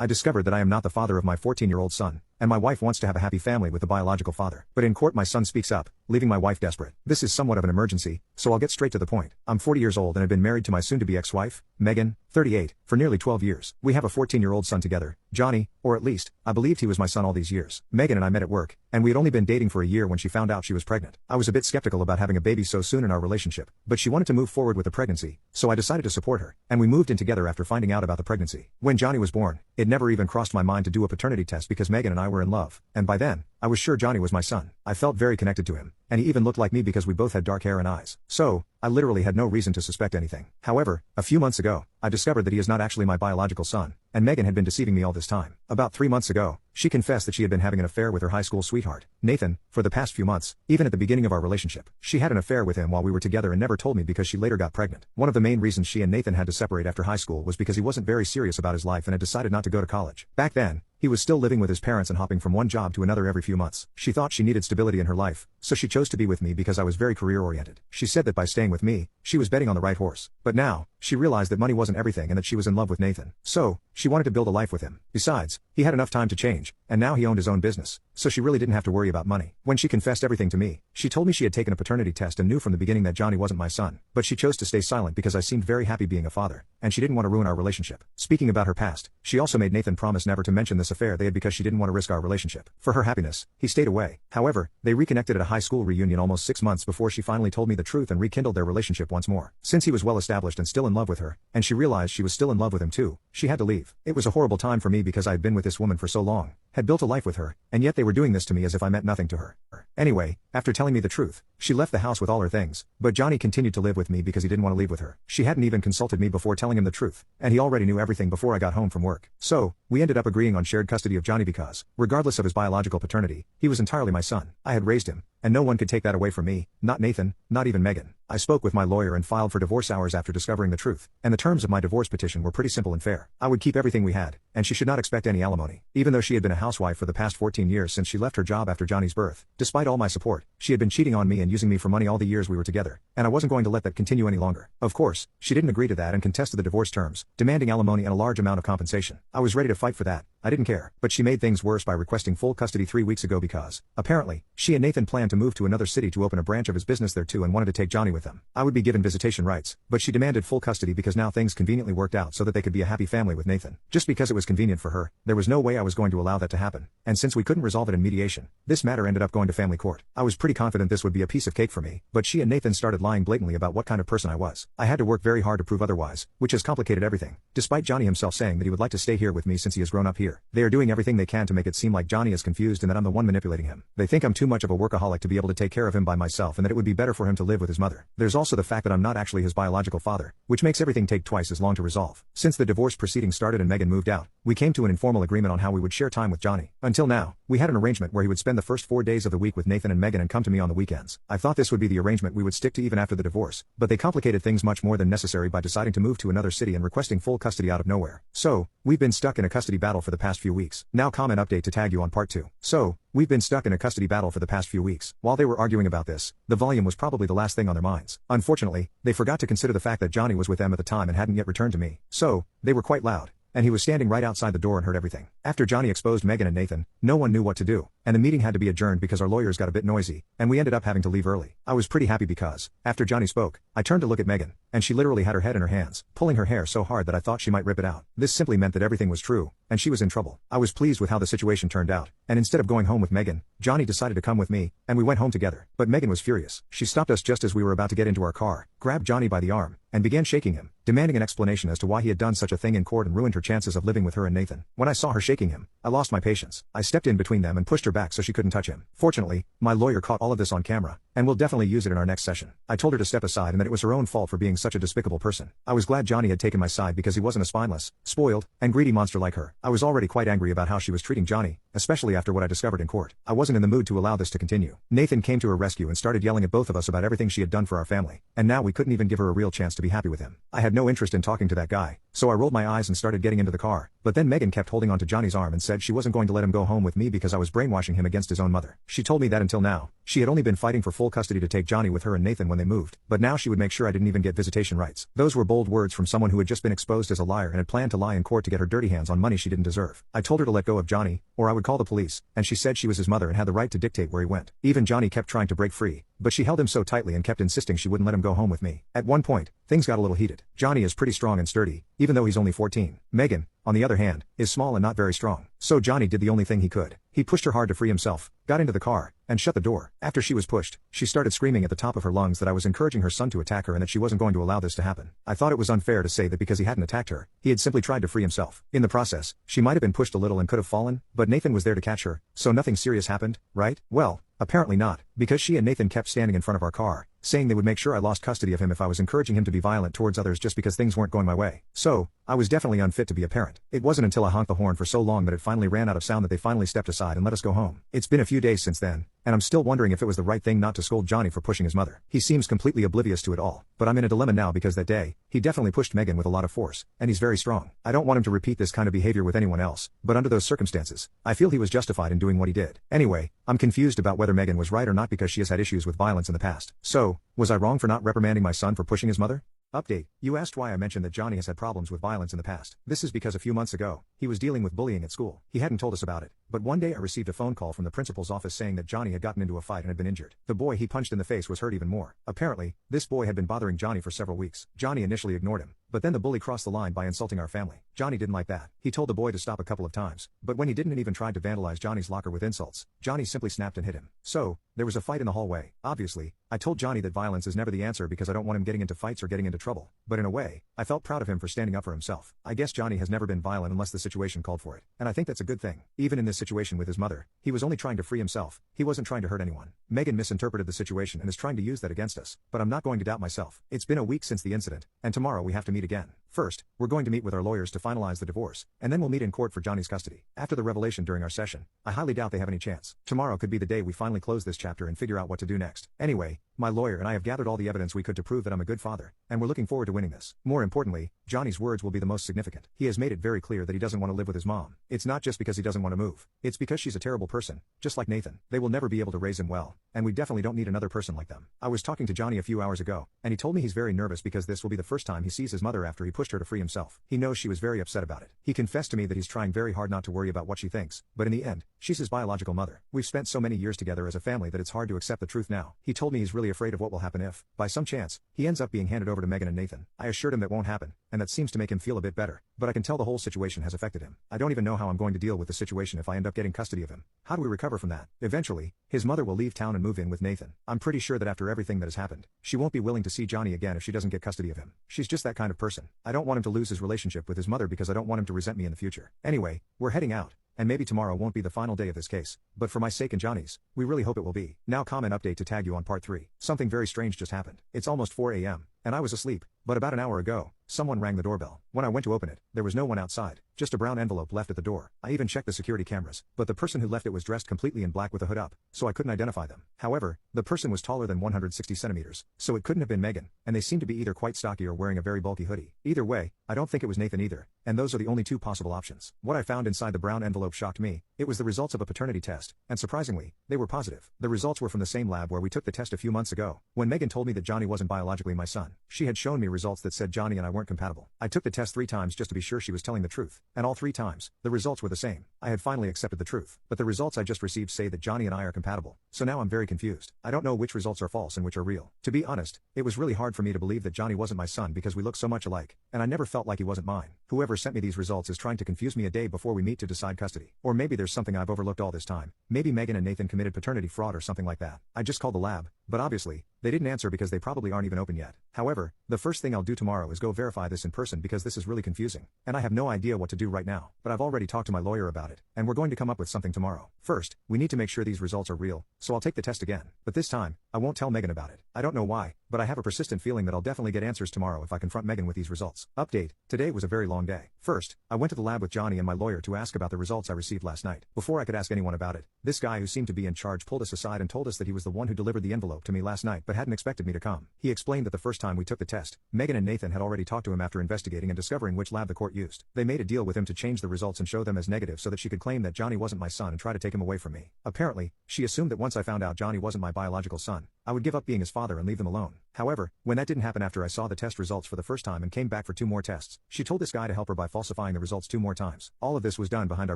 I discovered that I am not the father of my 14-year-old son, and my wife wants to have a happy family with the biological father. But in court my son speaks up, leaving my wife desperate. This is somewhat of an emergency, so I'll get straight to the point. I'm 40 years old and have been married to my soon-to-be ex-wife, Megan, 38, for nearly 12 years. We have a 14-year-old son together, Johnny, or at least, I believed he was my son all these years. Megan and I met at work, and we had only been dating for a year when she found out she was pregnant. I was a bit skeptical about having a baby so soon in our relationship, but she wanted to move forward with the pregnancy, so I decided to support her, and we moved in together after finding out about the pregnancy. When Johnny was born, it never even crossed my mind to do a paternity test because Megan and I were in love, and by then, I was sure Johnny was my son. I felt very connected to him, and he even looked like me because we both had dark hair and eyes. So, I literally had no reason to suspect anything. However, a few months ago, I discovered that he is not actually my biological son, and Megan had been deceiving me all this time. About 3 months ago, she confessed that she had been having an affair with her high school sweetheart, Nathan, for the past few months, even at the beginning of our relationship. She had an affair with him while we were together and never told me because she later got pregnant. One of the main reasons she and Nathan had to separate after high school was because he wasn't very serious about his life and had decided not to go to college. Back then, he was still living with his parents and hopping from one job to another every few months. She thought she needed stability in her life, so she chose to be with me because I was very career-oriented. She said that by staying with me, she was betting on the right horse. But now, she realized that money wasn't everything and that she was in love with Nathan. So, she wanted to build a life with him. Besides, he had enough time to change, and now he owned his own business, so she really didn't have to worry about money. When she confessed everything to me, she told me she had taken a paternity test and knew from the beginning that Johnny wasn't my son, but she chose to stay silent because I seemed very happy being a father, and she didn't want to ruin our relationship. Speaking about her past, she also made Nathan promise never to mention this affair they had because she didn't want to risk our relationship. For her happiness, he stayed away. However, they reconnected at a high school reunion almost 6 months before she finally told me the truth and rekindled their relationship once more. Since he was well established and still in love with her, and she realized she was still in love with him too, she had to leave. It was a horrible time for me because I had been with this woman for so long, had built a life with her, and yet they were doing this to me as if I meant nothing to her. Anyway, after telling me the truth, she left the house with all her things, but Johnny continued to live with me because he didn't want to leave with her. She hadn't even consulted me before telling him the truth, and he already knew everything before I got home from work. So, we ended up agreeing on shared custody of Johnny because, regardless of his biological paternity, he was entirely my son. I had raised him, and no one could take that away from me, not Nathan, not even Megan. I spoke with my lawyer and filed for divorce hours after discovering the truth, and the terms of my divorce petition were pretty simple and fair. I would keep everything we had, and she should not expect any alimony, even though she had been a housewife for the past 14 years since she left her job after Johnny's birth. Despite all my support, she had been cheating on me and using me for money all the years we were together, and I wasn't going to let that continue any longer. Of course, she didn't agree to that and contested the divorce terms, demanding alimony and a large amount of compensation. I was ready to fight for that. I didn't care, but she made things worse by requesting full custody 3 weeks ago because, apparently, she and Nathan planned to move to another city to open a branch of his business there too and wanted to take Johnny with them. I would be given visitation rights, but she demanded full custody because now things conveniently worked out so that they could be a happy family with Nathan. Just because it was convenient for her, there was no way I was going to allow that to happen, and since we couldn't resolve it in mediation, this matter ended up going to family court. I was pretty confident this would be a piece of cake for me, but she and Nathan started lying blatantly about what kind of person I was. I had to work very hard to prove otherwise, which has complicated everything, despite Johnny himself saying that he would like to stay here with me since he has grown up here. They are doing everything they can to make it seem like Johnny is confused and that I'm the one manipulating him. They think I'm too much of a workaholic to be able to take care of him by myself and that it would be better for him to live with his mother. There's also the fact that I'm not actually his biological father, which makes everything take twice as long to resolve. Since the divorce proceedings started and Megan moved out, we came to an informal agreement on how we would share time with Johnny. Until now, we had an arrangement where he would spend the first 4 days of the week with Nathan and Megan and come to me on the weekends. I thought this would be the arrangement we would stick to even after the divorce, but they complicated things much more than necessary by deciding to move to another city and requesting full custody out of nowhere. So, we've been stuck in a custody battle for the past few weeks. Now comment update to tag you on part 2. So, we've been stuck in a custody battle for the past few weeks. While they were arguing about this, the volume was probably the last thing on their minds. Unfortunately, they forgot to consider the fact that Johnny was with them at the time and hadn't yet returned to me. So, they were quite loud, and he was standing right outside the door and heard everything. After Johnny exposed Megan and Nathan, no one knew what to do, and the meeting had to be adjourned because our lawyers got a bit noisy, and we ended up having to leave early. I was pretty happy because, after Johnny spoke, I turned to look at Megan, and she literally had her head in her hands, pulling her hair so hard that I thought she might rip it out. This simply meant that everything was true, and she was in trouble. I was pleased with how the situation turned out, and instead of going home with Megan, Johnny decided to come with me, and we went home together. But Megan was furious. She stopped us just as we were about to get into our car, grabbed Johnny by the arm, and began shaking him, demanding an explanation as to why he had done such a thing in court and ruined her chances of living with her and Nathan. When I saw her shaking him, I lost my patience. I stepped in between them and pushed her back so she couldn't touch him. Fortunately, my lawyer caught all of this on camera, and will definitely use it in our next session. I told her to step aside and that it was her own fault for being such a despicable person. I was glad Johnny had taken my side because he wasn't a spineless, spoiled, and greedy monster like her. I was already quite angry about how she was treating Johnny, especially after what I discovered in court. I wasn't in the mood to allow this to continue. Nathan came to her rescue and started yelling at both of us about everything she had done for our family, and now we couldn't even give her a real chance to be happy with him. I had no interest in talking to that guy, so I rolled my eyes and started getting into the car, but then Megan kept holding onto Johnny's arm and said she wasn't going to let him go home with me because I was brainwashing him against his own mother. She told me that until now, she had only been fighting for full custody to take Johnny with her and Nathan when they moved, but now she would make sure I didn't even get visitation rights. Those were bold words from someone who had just been exposed as a liar and had planned to lie in court to get her dirty hands on money she didn't deserve. I told her to let go of Johnny, or I would call the police, and she said she was his mother and had the right to dictate where he went. Even Johnny kept trying to break free, but she held him so tightly and kept insisting she wouldn't let him go home with me. At one point, things got a little heated. Johnny is pretty strong and sturdy, even though he's only 14. Megan, on the other hand, is small and not very strong. So Johnny did the only thing he could. He pushed her hard to free himself, got into the car, and shut the door. After she was pushed, she started screaming at the top of her lungs that I was encouraging her son to attack her and that she wasn't going to allow this to happen. I thought it was unfair to say that because he hadn't attacked her, he had simply tried to free himself. In the process, she might have been pushed a little and could have fallen, but Nathan was there to catch her, so nothing serious happened, right? Well, apparently not, because she and Nathan kept standing in front of our car, saying they would make sure I lost custody of him if I was encouraging him to be violent towards others just because things weren't going my way. So, I was definitely unfit to be a parent. It wasn't until I honked the horn for so long that it finally ran out of sound that they finally stepped aside and let us go home. It's been a few days since then, and I'm still wondering if it was the right thing not to scold Johnny for pushing his mother. He seems completely oblivious to it all, but I'm in a dilemma now because that day, he definitely pushed Megan with a lot of force, and he's very strong. I don't want him to repeat this kind of behavior with anyone else, but under those circumstances, I feel he was justified in doing what he did. Anyway, I'm confused about whether Megan was right or not because she has had issues with violence in the past. So, was I wrong for not reprimanding my son for pushing his mother? Update. You asked why I mentioned that Johnny has had problems with violence in the past. This is because a few months ago, he was dealing with bullying at school. He hadn't told us about it, but one day I received a phone call from the principal's office saying that Johnny had gotten into a fight and had been injured. The boy he punched in the face was hurt even more. Apparently, this boy had been bothering Johnny for several weeks. Johnny initially ignored him, but then the bully crossed the line by insulting our family. Johnny didn't like that. He told the boy to stop a couple of times, but when he didn't and even tried to vandalize Johnny's locker with insults, Johnny simply snapped and hit him. So, there was a fight in the hallway. Obviously, I told Johnny that violence is never the answer because I don't want him getting into fights or getting into trouble, but in a way, I felt proud of him for standing up for himself. I guess Johnny has never been violent unless the situation called for it, and I think that's a good thing. Even in this situation with his mother, he was only trying to free himself. He wasn't trying to hurt anyone. Megan misinterpreted the situation and is trying to use that against us, but I'm not going to doubt myself. It's been a week since the incident, and tomorrow we have to meet again. First, we're going to meet with our lawyers to finalize the divorce, and then we'll meet in court for Johnny's custody. After the revelation during our session, I highly doubt they have any chance. Tomorrow could be the day we finally close this chapter and figure out what to do next. Anyway, my lawyer and I have gathered all the evidence we could to prove that I'm a good father, and we're looking forward to winning this. More importantly, Johnny's words will be the most significant. He has made it very clear that he doesn't want to live with his mom. It's not just because he doesn't want to move. It's because she's a terrible person, just like Nathan. They will never be able to raise him well, and we definitely don't need another person like them. I was talking to Johnny a few hours ago, and he told me he's very nervous because this will be the first time he sees his mother after he pushed her to free himself. He knows she was very upset about it. He confessed to me that he's trying very hard not to worry about what she thinks, but in the end, she's his biological mother. We've spent so many years together as a family that it's hard to accept the truth now. He told me he's really afraid of what will happen if, by some chance, he ends up being handed over to Megan and Nathan. I assured him that won't happen, and that seems to make him feel a bit better, but I can tell the whole situation has affected him. I don't even know how I'm going to deal with the situation if I end up getting custody of him. How do we recover from that? Eventually, his mother will leave town and move in with Nathan. I'm pretty sure that after everything that has happened, she won't be willing to see Johnny again if she doesn't get custody of him. She's just that kind of person. I don't want him to lose his relationship with his mother because I don't want him to resent me in the future. Anyway, we're heading out, and maybe tomorrow won't be the final day of this case, but for my sake and Johnny's, we really hope it will be. Now comment update to tag you on part 3. Something very strange just happened. It's almost 4 a.m., and I was asleep, but about an hour ago, someone rang the doorbell. When I went to open it, there was no one outside, just a brown envelope left at the door. I even checked the security cameras, but the person who left it was dressed completely in black with a hood up, so I couldn't identify them. However, the person was taller than 160 centimeters, so it couldn't have been Megan, and they seemed to be either quite stocky or wearing a very bulky hoodie. Either way, I don't think it was Nathan either, and those are the only two possible options. What I found inside the brown envelope shocked me. It was the results of a paternity test, and surprisingly, they were positive. The results were from the same lab where we took the test a few months ago, when Megan told me that Johnny wasn't biologically my son. She had shown me results that said Johnny and I weren't compatible. I took the test 3 times just to be sure she was telling the truth, and all 3 times, the results were the same. I had finally accepted the truth, but the results I just received say that Johnny and I are compatible, so now I'm very confused. I don't know which results are false and which are real. To be honest, it was really hard for me to believe that Johnny wasn't my son because we look so much alike, and I never felt like he wasn't mine. Whoever sent me these results is trying to confuse me a day before we meet to decide custody. Or maybe there's something I've overlooked all this time. Maybe Megan and Nathan committed paternity fraud or something like that. I just called the lab, but obviously, they didn't answer because they probably aren't even open yet. However, the first thing I'll do tomorrow is go verify this in person because this is really confusing, and I have no idea what to do right now, but I've already talked to my lawyer about it, and we're going to come up with something tomorrow. First, we need to make sure these results are real, so I'll take the test again, but this time, I won't tell Megan about it. I don't know why, but I have a persistent feeling that I'll definitely get answers tomorrow if I confront Megan with these results. Update: today was a very long day. First, I went to the lab with Johnny and my lawyer to ask about the results I received last night. Before I could ask anyone about it, this guy who seemed to be in charge pulled us aside and told us that he was the one who delivered the envelope to me last night but hadn't expected me to come. He explained that the first time we took the test, Megan and Nathan had already talked to him after investigating and discovering which lab the court used. They made a deal with him to change the results and show them as negative so that she could claim that Johnny wasn't my son and try to take him away from me. Apparently, she assumed that once I found out Johnny wasn't my biological son, I would give up being his father and leave them alone. However, when that didn't happen after I saw the test results for the first time and came back for 2 more tests, she told this guy to help her by falsifying the results 2 more times. All of this was done behind our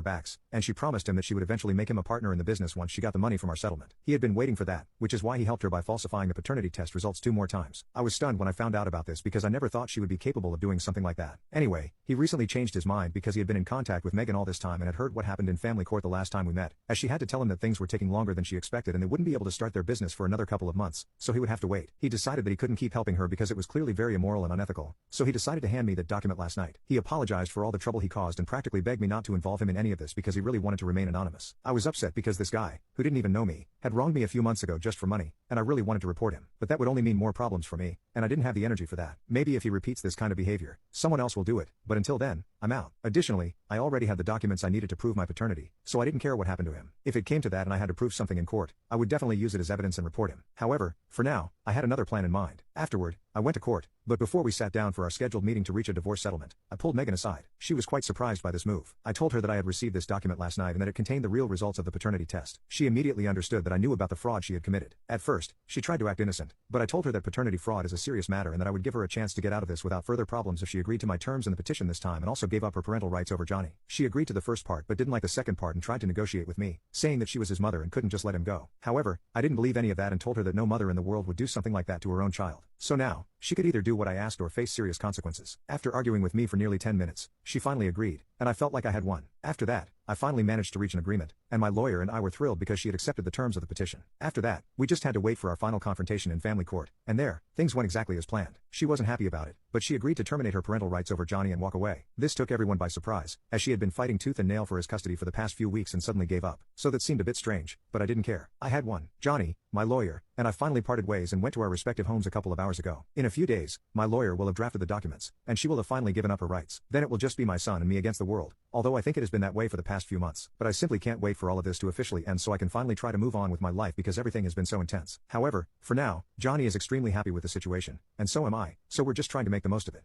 backs, and she promised him that she would eventually make him a partner in the business once she got the money from our settlement. He had been waiting for that, which is why he helped her by falsifying the paternity test results 2 more times. I was stunned when I found out about this because I never thought she would be capable of doing something like that. Anyway, he recently changed his mind because he had been in contact with Megan all this time and had heard what happened in family court the last time we met, as she had to tell him that things were taking longer than she expected and they wouldn't be able to start their business for another couple of months, so he would have to wait. He decided that he couldn't keep helping her because it was clearly very immoral and unethical, so he decided to hand me that document last night. He apologized for all the trouble he caused and practically begged me not to involve him in any of this because he really wanted to remain anonymous. I was upset because this guy, who didn't even know me, had wronged me a few months ago just for money, and I really wanted to report him. But that would only mean more problems for me, and I didn't have the energy for that. Maybe if he repeats this kind of behavior, someone else will do it, but until then, I'm out. Additionally, I already had the documents I needed to prove my paternity, so I didn't care what happened to him. If it came to that and I had to prove something in court, I would definitely use it as evidence and report him. However, for now, I had another plan in mind. Afterward, I went to court, but before we sat down for our scheduled meeting to reach a divorce settlement, I pulled Megan aside. She was quite surprised by this move. I told her that I had received this document last night and that it contained the real results of the paternity test. She immediately understood that I knew about the fraud she had committed. At first, she tried to act innocent, but I told her that paternity fraud is a serious matter and that I would give her a chance to get out of this without further problems if she agreed to my terms in the petition this time and also gave up her parental rights over Johnny. She agreed to the first part but didn't like the second part and tried to negotiate with me, saying that she was his mother and couldn't just let him go. However, I didn't believe any of that and told her that no mother in the world would do something like that to her own child. So now, she could either do what I asked or face serious consequences. After arguing with me for nearly 10 minutes, she finally agreed, and I felt like I had won. After that, I finally managed to reach an agreement, and my lawyer and I were thrilled because she had accepted the terms of the petition. After that, we just had to wait for our final confrontation in family court, and there, things went exactly as planned. She wasn't happy about it, but she agreed to terminate her parental rights over Johnny and walk away. This took everyone by surprise, as she had been fighting tooth and nail for his custody for the past few weeks and suddenly gave up. So that seemed a bit strange, but I didn't care. I had won. Johnny, my lawyer, and I finally parted ways and went to our respective homes a couple of hours ago. In a few days, my lawyer will have drafted the documents, and she will have finally given up her rights. Then it will just be my son and me against the world, although I think it has been that way for the past few months. But I simply can't wait for all of this to officially end so I can finally try to move on with my life because everything has been so intense. However, for now, Johnny is extremely happy with the situation, and so am I, so we're just trying to make the most of it.